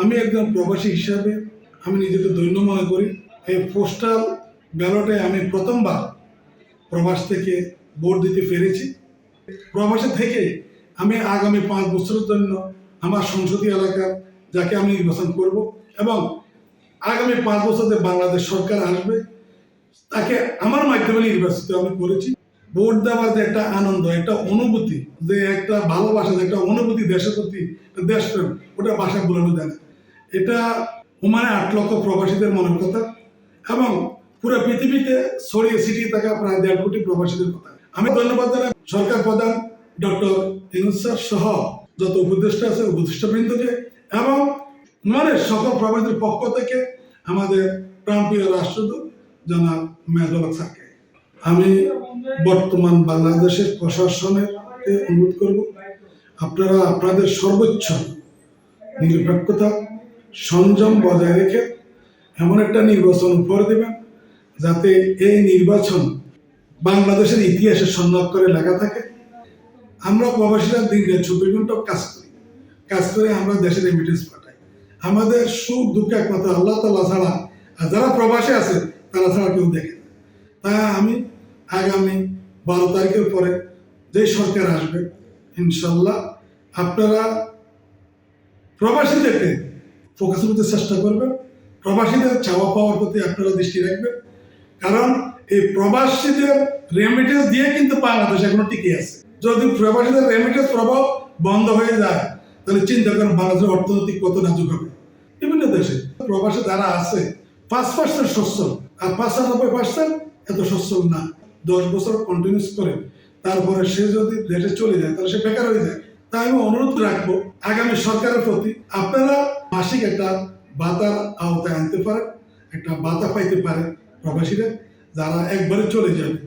আমি একজন প্রবাসী হিসাবে আমি নিজেকে ধন্য মনে করি। এই পোস্টাল ব্যালটে আমি প্রথমবার প্রবাস থেকে ভোট দিতে পেরেছি। প্রবাসে থেকে আমি আগামী 5 বছরের জন্য আমার সংসদীয় এলাকা যাকে আমি নির্বাচন করব এবং আগামী 5 বছরে বাংলাদেশ সরকার আসবে তাকে আমার মাধ্যমে নির্বাচিত আমি করেছি। ভোট দেওয়ার যে একটা আনন্দ, একটা অনুভূতি, যে একটা ভালোবাসা, যে একটা অনুভূতি দেশের প্রতি, দেশপ্রেম, ওটা ভাষা বোঝানো যায় না। এটা ওমানে 8 লক্ষ প্রবাসীদের মনের কথা এবং পুরো পৃথিবীতে ছড়িয়ে ছিটিয়ে থাকা প্রায় 1.5 কোটি প্রবাসীদের কথা। আমি ধন্যবাদ জানাই সরকার প্রধান ডক্টর ইউনূস স্যার সহ যত উপদেষ্টা আছে উপদেষ্টাবৃন্দকে এবং ওমানের সকল প্রবাসীদের পক্ষ থেকে আমাদের প্রাণপ্রিয় রাষ্ট্রদূত জনাব মেজর স্যারকে। আমি বর্তমান বাংলাদেশের প্রশাসনের অনুরোধ করব, আপনারা আপনাদের সর্বোচ্চ নিরপেক্ষতা সংযম বজায় রেখে এমন একটা নির্বাচন উপহার দেবেন যাতে এই নির্বাচন বাংলাদেশের ইতিহাসে স্বর্ণাক্ষরে লেখা থাকে। আমরা প্রবাসীরা দিনে 24 ঘন্টা কাজ করে আমরা দেশের রেমিটেন্স পাঠাই। আমাদের সুখ দুঃখ একমাত্র আল্লাহ তাআলা ছাড়া, আর যারা প্রবাসে আছে তারা ছাড়া কেউ দেখে না। তাই আমি আগামী 12 তারিখের পরে যে সরকার আসবে ইনশাল্লাহ আপনারা প্রবাসীদেরকে ফোকাস করতে চেষ্টা করবেন, প্রবাসীদের চাওয়া পাওয়ার প্রতি আপনারা দৃষ্টি রাখবেন, কারণ এই প্রবাসীদের রেমিটেন্স দিয়ে কিন্তু বাংলাদেশ এখনো টিকে আছে। যদি প্রবাসীদের রেমিটেন্স প্রভাব বন্ধ হয়ে যায় তাহলে চিন্তা করেন বাংলাদেশের অর্থনৈতিক কত নাজুক হবে। বিভিন্ন দেশে প্রবাসী যারা আছে 5% সচ্ছল আর 95% এত সচ্ছল না। 10 বছর কন্টিনিউস করে তারপরে সে যদি দেশে চলে যায় তাহলে সে বেকার হয়ে যায়। তাই আমি অনুরোধ রাখবো আগামী সরকারের প্রতি, আপনারা মাসিক একটা ভাতার আওতায় আনতে পারেন, একটা ভাতা পাইতে পারে প্রবাসীরা যারা একবারে চলে যাবে।